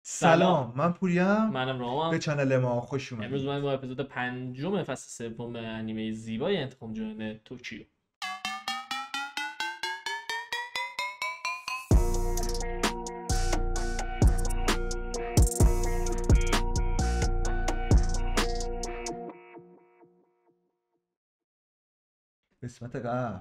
سلام، من پوریم. منم به رامم. چنل ما خوش امروز اومدید. اومدیم با اپیزود 5 فصل سوم انیمه زیبای انتقام جویان توکیو. قسمت قبل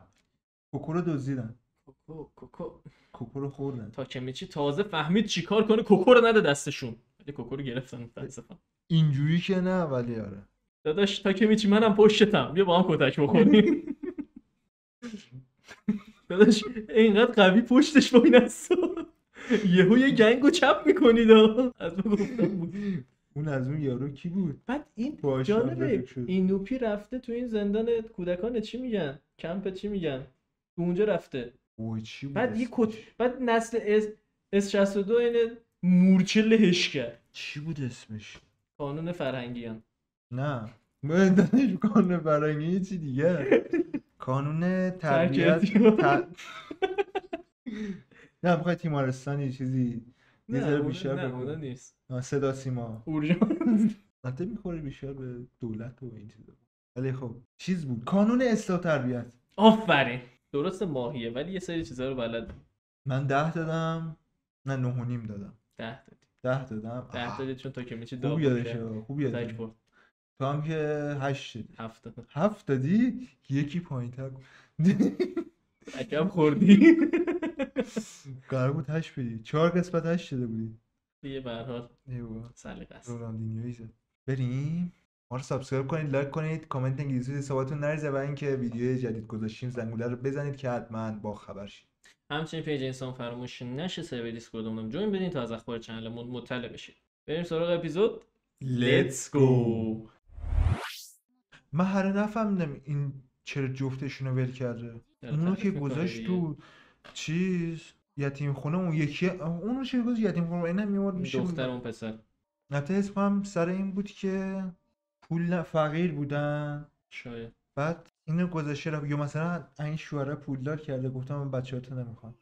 کوکو رو دزدیدن، کوکو کوکو رو خوردن. تاکمیچی تازه فهمید چیکار کنه کوکو رو نده دستشون، ولی کوکو رو گرفتن متاسفم. اینجوری که نه، ولی آره. داداش تاکمیچی منم پشتتم، بیا با هم کتک بخوریم. داداش اینقدر قوی پشتش با این است، یهو یه گنگو چپ میکنید. از ما گفتم بود. اون از اون یارو کی بود؟ بعد این باهاش جالبه رفیق شد. این نوپی رفته تو این زندان کودکان چی میگن؟ کمپ چی میگن؟ تو اونجا رفته. اوه چی بود بعد یه اسمش؟ بعد نسل اس 62 این مورچه لهش کرد. چی بود اسمش؟ قانون فرهنگیان. نه من دانش قانون فرنگی یه چی دیگه. قانون تربیت نه بخوای تیمارستانی چیزی یه ذره بیشتر نه بگو. اونا نیست. صدا سیما اورژانس. البته میخوره بیشتر به دولت و این چیزا، ولی خب چیز بود قانون اصلاح تربیت. آفرین. درسته ماهیه ولی یه سری چیزا رو بلد. من 10 دادم، نه 9.5 دادم. 10 دادی. 10 دادم. 10 دادی چون تاکمیچی خوب داغون یادشه، کرد. خوب تک یادشه. برد. تو هم که 8 دادی. 7 داد. 7 دادی؟ یکی پایین‌تر. عجب خوردی. قرار بود 8 بدی. 4 قسمت 8 داده بودی. دیگه به هر حال ایوه سلیقه است. رونالدینیویی زد. بریم ما رو سابسکرایب کنید، لایک کنید، کامنت انگلیسی حساباتون نریزه و اینکه ویدیوی جدید گذاشتیم زنگوله رو بزنید که حتما با خبر شید. همچنین پیج اینستاگرام فراموش نشه، سرور دیسکوردمون جوین بدین تا از اخبار چنلمون مطلع بشید. بریم سراغ اپیزود. Let's go. من هر نفهمیدم این چرا جفتشون رو ول کرده. اونو که گذاشت تو چیز یتیم خونه، اون یکی اونو چرا گذاشت یتیم خونه؟ اینم میومد میشه دختر اون پسر. البته اسمم سر این بود که پول فقیر بودن شاید. بعد اینو گذاشته رفت، یا مثلا این شوهره پولدار کرده گفتم من بچه‌هاتو نمیخوام.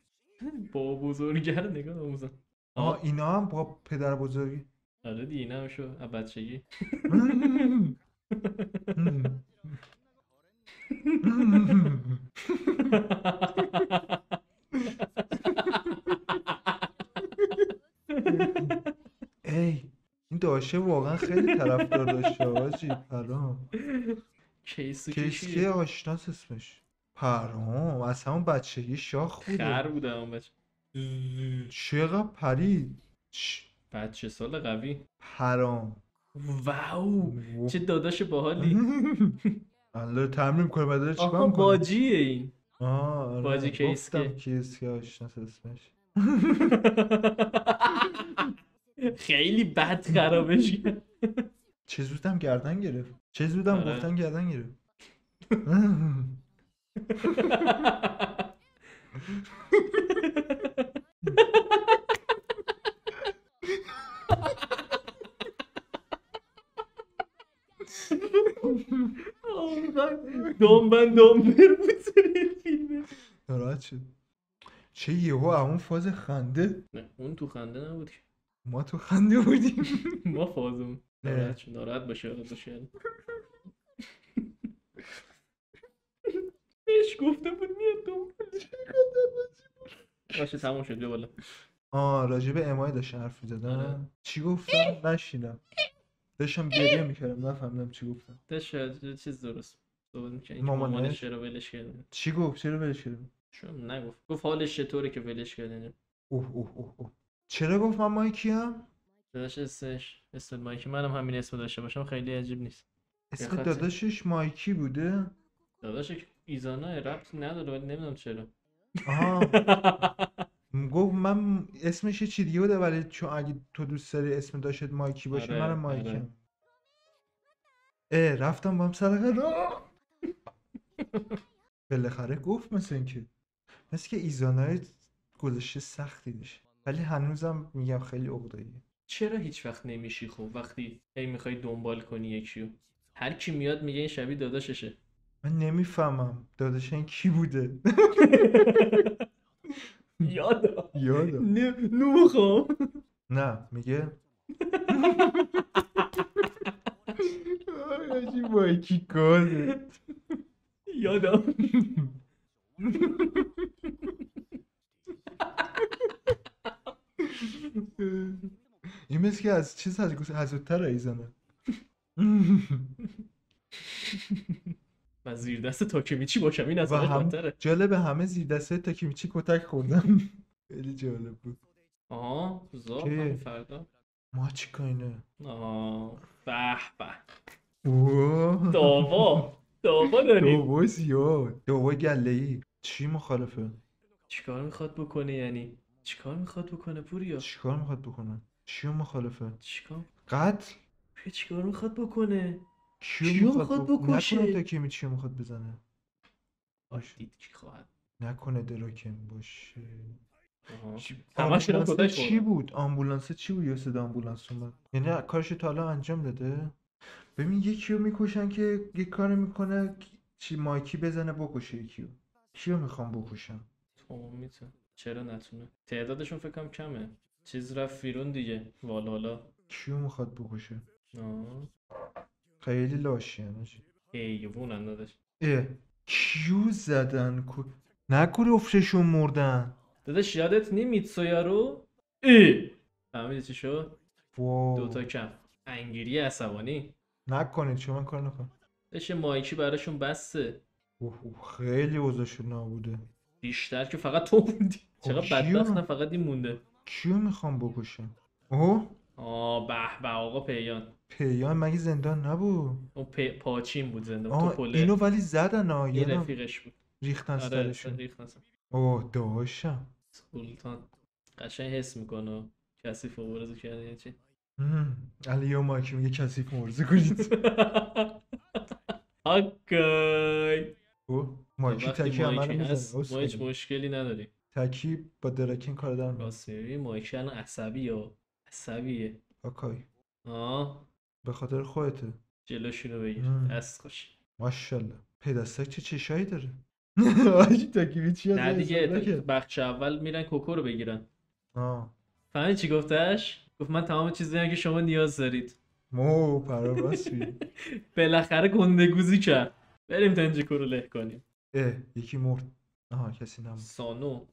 با بزرگه نگاه آموزن. اینا هم با پدر بزرگی. آره دیگه اینا هم شو از بچگی. ای این داشه واقعا خیلی طرفدار داشته آجی. پرام کیسکی آشناس اسمش. پرام از همون بچگی شاخ بوده. خر بوده اون بچه. چقدر پرید. بچه سال قوی. پرام واو چه داداش باحالی. الله تمرین کنه بعد چیکار آها می‌کنه؟ باجیه این. آره باجی کیسکی. گفتم کیسکی آشناس اسمش. خیلی بد خرابش کرد. چه زودم گردن گرفت. چه زودم آره. گفتن گردن گرفت. دامبر بود سری فیلمه. ناراحت شد. چه یهو همون فاز خنده. نه اون تو خنده نبود که. ما تو خنده بودیم. ما فازمون ناراحت شد. ناراحت باشه بهش گفته بود میاد دنبالش. باشه تموم شد بیا بالا. راجب امای داشتن حرف می‌زدن. چی گفتم؟ نشیدم. داشتم گریه میکردم نفهمیدم چی گفتم. داشت چیز درست صحبت می‌کنه. مامانش چرا ولش کردن؟ چی گفت؟ چرا ولش کردن؟ چون نگفت. گفت حالش چطوره که ولش کردن. اوه چرا گفت من مایکیم؟ داداش اسم مایکی منم همین اسم داشته باشم خیلی عجیب نیست. اسم داداشش مایکی بوده؟ داداش ایزانا ربطی نداره ولی نمیدونم چرا. گفت من اسمش چی دیگه بوده ولی چون اگه تو دوست داری اسم داشت مایکی باشه آره، منم مایکیم. رفتم با هم سر غذا. بالاخره گفت مثل که ایزانای گذاشته سختی داشت ولی هنوزم میگم خیلی عقده‌ایه. چرا هیچ وقت نمیشی خب وقتی میخوای دنبال کنی یکیو؟ هر کی میاد میگه این شبیه داداششه. من نمیفهمم داداش این کی بوده. یادم نمیخوام. نه میگه آجی مایکی گازه یادم این مثل که از چیز حزودتر ایزانه. من زیر دست تاکمیچی باشم این از و همه هم بدتره. جالب همه زیر دسته تاکیمیچی کتک خوردم. خیلی جالب بود. آها زار چی؟ همین فردا. ماچیکا اینه. آه به به اوه. داوا داریم. دوبای زیاد. دوبای گله‌ای. چی مخالفه؟ چیکار میخواد بکنه یعنی؟ چیکار میخواد بکنه پوریا؟ چیکار میخواد بکنه؟ چیو مخالفه؟ چیکار؟ قتل؟ چیکار میخواد بکنه؟ کیو کیو میخواد میخواد نکنه بکشه؟ تاکیمیچیو میخواد بزنه. باشه. دید کی خواهد. نکنه دراکن باشه. آها. چی... همشون هم آمبولانس کتک چی خوردن. بود؟ آمبولانس چی بود؟ یه صدا آمبولانس اومد. یعنی کارش تا حالا انجام داده؟ ببین یکیو میکشن که یه کار میکنه چی مایکی بزنه بکشه یکیو. کیو میخوام بکشم؟ تو میتونه. چرا نتونه؟ تعدادشون فکر کنم کمه. چیز رفت بیرون دیگه. والا. کیو میخواد بکشه؟ آه. خیلی لاشی هنوزی. حیوونن داداش. اه کیو زدن نکنه افششون مردن. داداش یادت نی میتسویا رو؟ ای فهمیدی چی شد؟ واو دوتا کم. انگیری عصبانی. نکنید چون من کار نکنم. داشت مایکی براشون بسته. خیلی اوضاعشون نابوده. بیشتر که فقط تو موندی. خب چقدر بدبختن فقط این مونده. کیو میخوام بکشم؟ اوه به به آقا پیان. پیان مگه زندان نبود؟ اون پاچین بود زنده تو اینو پله. ولی زدن این یادم رفیقش بود. ریختن آره سرشون. ریخت نسن. اوه داشتم. سلطان قشنگ حس میکنه کسی فوارزو کرده یه چی. علی و مایکی میگه کثیف مرزه کنید. آکای اوه تا مایکی وقتی تکی همه رو مایکی میزنه هست ما هیچ مشکلی نداریم. تکی با درکین کار در میاد. راست میبینی مایکی الان عصبیه. آکای آه به خاطر خودته. جلوشونو بگیر دست خوش. ماشاءالله پدستک چه چشایی داره. آجی تکیبی چی از نه دیگه حساب نکرد. بخش اول میرن کوکو رو بگیرن. آه فهمی چی گفتش؟ گفت من تمام چیزی دارم که شما نیاز دارید. مو پرا راست بی. بالاخره گندگوزی کرد. بریم تنجیکو رو له کنیم. یکی مرد. آها کسی نمون. سانو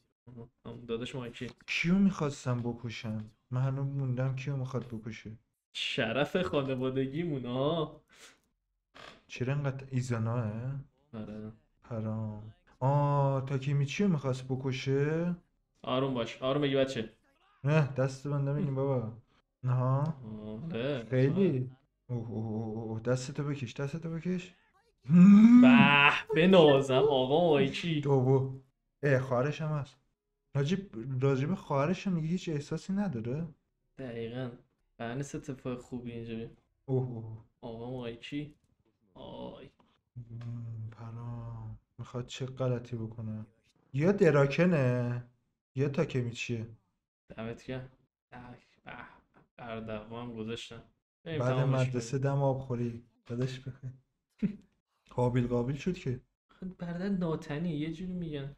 هم داداش مایکی. کیو میخواستم بکشم؟ من هنوز موندم کیو میخواد بکشه. شرف خانوادگیمون ها. چرا انقدر ایزاناه؟ آره پرام تاکیمیچیو میخواست بکشه؟ آروم باش آروم بگی بچه. نه دست من نمیگیم بابا. نه آره خیلی اوه دستتو بکش. به بنازم آقا مایکی. دوبو خواهرش هم هست. راجب خواهرش هم میگه هیچ احساسی نداره. دقیقا بعنیس اتفاق خوبی اینجا. اوه آقا مایکی. آی پرام میخواد چه غلطی بکنه. یا دراکنه یا تاکمیچیه. دمت گرم. به بردقوا هم گذاشتم. بریم بعد تمامش مدرسه کنیم. دم آبخوری داداش بخیر. قابل شد که. برادر ناتنی یه جوری میگن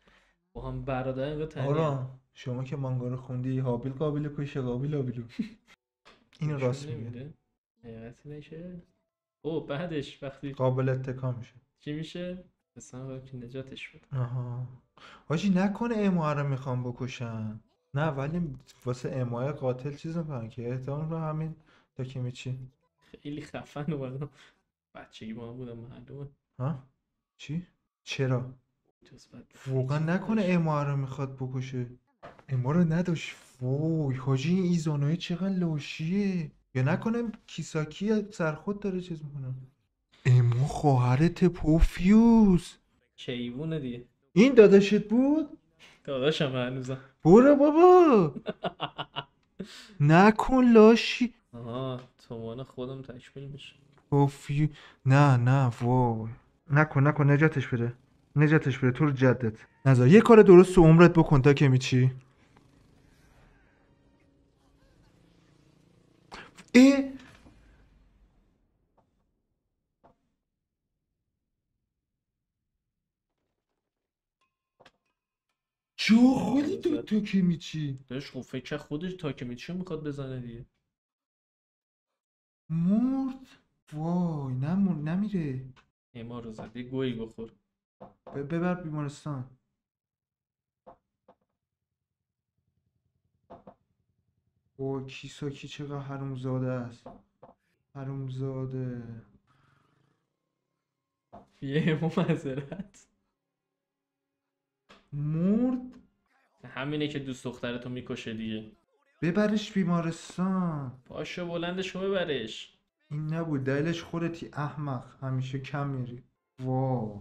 با هم برادر انگار تنی هم. آرام شما که مانگا رو خوندی هابیل قابل کشه قابیلو. اینو راست میگه. نمیده حقیقت نشه. او بعدش وقتی قابل اتکا میشه. چی میشه؟ مثلا که نجاتش بده. آها حاجی نکنه اموها رو میخوام بکشن. نه ولی واسه اموهای قاتل چیز میکنن که احتمال رو همین تاکیمیچی. خیلی خفن اومدم. بچگی با هم بودم معلومه. ها چی؟ چرا؟ جز بعد واقعا فیجی نکنه نداشت. اموها رو میخواد بکشه. اما رو نداشت. وای حاجی این ایزانوی چقدر لوشیه. یا نکنه کیساکی سرخود داره چیز میکنه. امو خواهرت پوفیوز. کیوونه دیگه. این داداشت بود؟ داداشم هنوزم. برو بابا. نکن لاشی. آها تومان خودم تکمیل میشه. پوفیو نه وای نکن نجاتش بده تو رو جدت نذار یه کار درست و عمرت بکن تا که میچی. جو خالی تو که میچی داشت خب فکر خودش تاکمیچی رو میخواد بزنه دیگه. مرد. وای نمیره. اما رو زد، یه گویی بخور. ببر بیمارستان. وای کیساکی چقدر حرومزاده است. حرومزاده. یه امو معذرت. مرد. همینه که دوست دخترتو میکشه دیگه. ببرش بیمارستان. پاشو بلندش ببرش. این نبود دلیلش خودتی احمق، همیشه کم میری. وای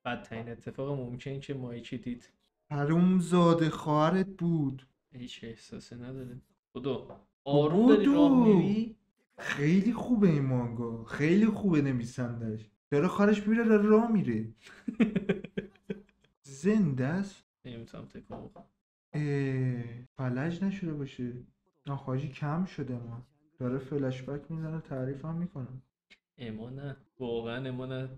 بدترین اتفاق ممکن که مایچی دید. حرومزاده خواهرت بود. هیچ احساسی نداره. بدو آروم داری راه میری. خیلی خوبه این مانگا، خیلی خوبه نویسندش. داره خارش میره داره راه میره. زنده است. نمیتونم تکون بخورم. فلج نشده باشه. حاجی کم شده ما. داره فلش بک میزنه تعریف هم میکنه. اما نه واقعا اما نه.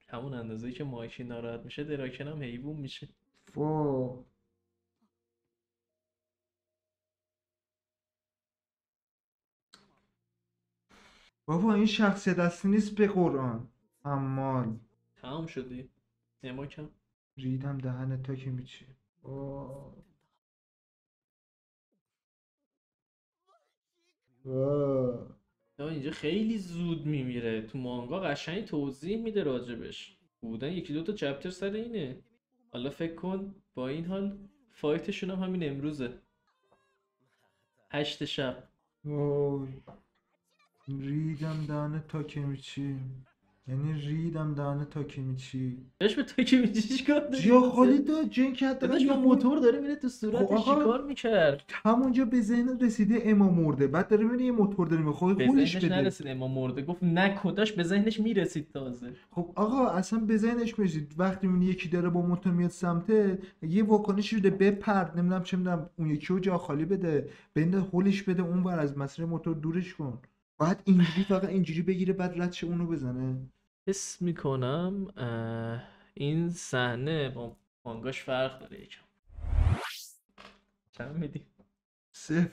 همون اندازه‌ای که مایکی ناراحت میشه دراکن هم حیوان میشه. فا بابا این شخصیت اصلی نیست به قرآن. حمال تمام شدی. اما کم ریدم دهن تا که میچی. اینجا خیلی زود میمیره. تو مانگا قشنگ توضیح میده راجبش. بودن یکی دو تا چپتر سر اینه. حالا فکر کن با این حال فایتشون هم همین امروزه. 8 شب. وای ریدم دهن تا که میچی. یعنی ریدم دهن تا که میچی. داشت به تو که میچی چیکار داری؟ جا خالی دا جن کرد داداش با موتور داره میره تو صورتش چیکار میکرد؟ همونجا به ذهن رسیده اما مرده، بعد داره میره یه موتور داره میخواد به خولش ذهنش بده. نرسید اما مرده، گفت نکداش به ذهنش میرسید تازه. خب آقا اصلا به ذهنش میرسید وقتی میبینی یکی داره با موتور میاد سمته یه واکنشی بده بپرد، نمیدونم چه میدونم اون یکی رو جا خالی بده، بنده هولش بده اون ور از مسیر موتور دورش کن. بعد اینجوری فقط اینجوری بگیره بعد ردش اونو بزنه. حس میکنم این صحنه با مانگاش فرق داره یکم. چند میدی؟ 0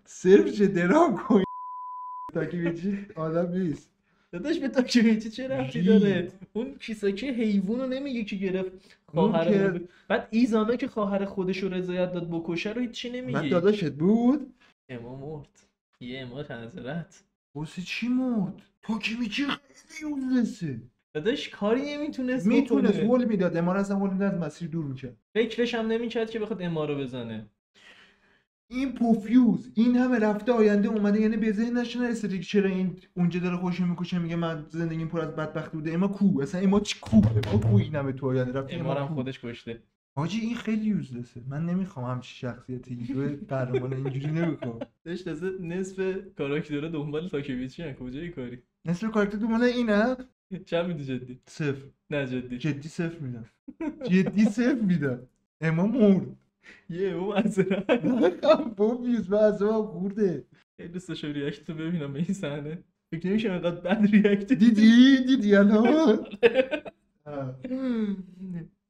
0 چه درام کن تاکیمیچی آدم نیست. داداش به تاکیمیچی چه ربطی داره؟ اون کیساکی حیوانو نمیگه که گرفت خواهر بعد ایزانا که خواهر خودش رو رضایت داد بکشه رو هیچی نمیگی. بعد داداشت بود؟ اما مرد. یه اما تنظرت. واسه چی مرد؟ تاکیمیچی خیلی یوزلسه. داداش کاری نمیتونست میتونست هول میداد، اما اصلا هول میداد مسیر دور میکرد. فکرش هم نمیکرد که بخواد اما رو بزنه. این پوفیوز این همه رفته آینده اومده، یعنی به ذهنش نرسیده که چرا این اونجا داره خودش میکشه میگه من زندگیم پر از بدبختی بوده. اما کو اصلا اما چی کو این همه تو آینده رفته اما هم خودش کشته. حاجی این خیلی یوزلسه. من نمیخوام همچین شخصیتی تو قهرمان اینجوری نمیخوام. داش تازه نصف کاراکترها دنبال تاکیمیچی ان. کجای کاری؟ نصف کاراکتر دنبال اینه؟ چند میدی جدی؟ 0. نه جدی 0 میدم. جدی 0 میدم. اما مرد. یه او معذرت. پوفیوز بعضا خورده. خیلی دوست داشتم ریاکت رو ببینم به این صحنه. فکر نمی‌کنم اینقدر بد ریاکت دیدی الان؟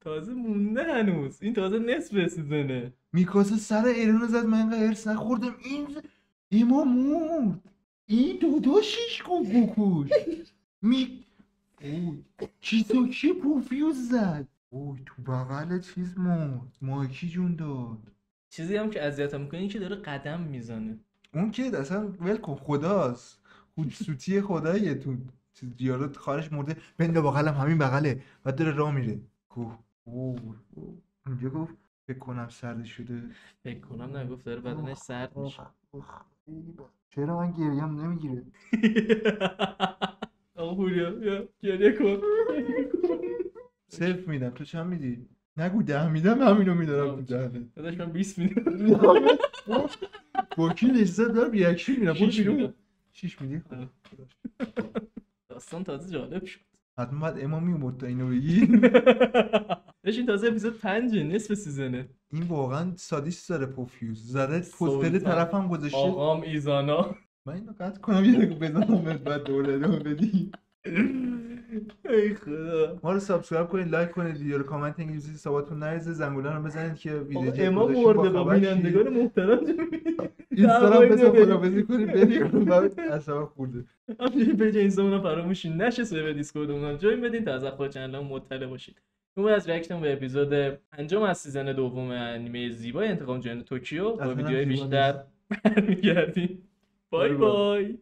تازه مونده هنوز. این تازه نصف سیزنه. میکاسه سر ایرانو زد من اینقدر هرس نخوردم. این اما مرد. این داداشش کو گوکوش کیساکی پوفیوز زد. اوی تو بغل چیز مرد. مایکی جون داد. چیزی هم که اذیتم میکنه این که داره قدم میزنه. اون که اصلا ولکن خداست. خودسوتی خداییه. تو چیز دیارو خارش مرده بنده بغلم همین بغله و داره راه میره. اونجا گفت فکر کنم سرد شده. فکر کنم نگفت داره بدنش سرد میشه. چرا من گریم نمیگیره؟ آقا پوریا بیا گریه کن. 0 میدم. تو چند میدی؟ نگو 10 میدم همینو میدارم تو 10. داداش من 20 میدم. با کی لذت دارم ریاکشن میدم. 6 میدی؟ داستان تازه جالب شد. حتما باید اما میومد تا اینو بگی. داشت این تازه اپیزود 5 نصف سیزنه. این واقعا سادیست داره پوفیوز. زده پوستر طرفم گذاشته آقام ایزانا. من اینو قطع کنم یه دقیقه بزنم بعد دوره بدی. ای خدا. ما رو سابسکرایب کنید، لایک کنید، ویدیو رو کامنت انگلیسی سوادتون نریزه، زنگوله رو بزنید که ویدیو جدید امام گذاشتیم مرده با خبر شید. بینندگان محترم. اینستاگرام بزن خدافظی کنید بریم. بعد اصلا خورده همینجوری پیج اینستامون فراموشین نشه، سرور دیسکوردمون رو جوین بدین تا از اخبار چنلمون مطلع باشید. اون از ریاکشن به اپیزود پنجم از سیزن دوم انیمه زیبای انتقام جنین توکیو با ویدیوهای بیشتر برمیگردیم. بای بای.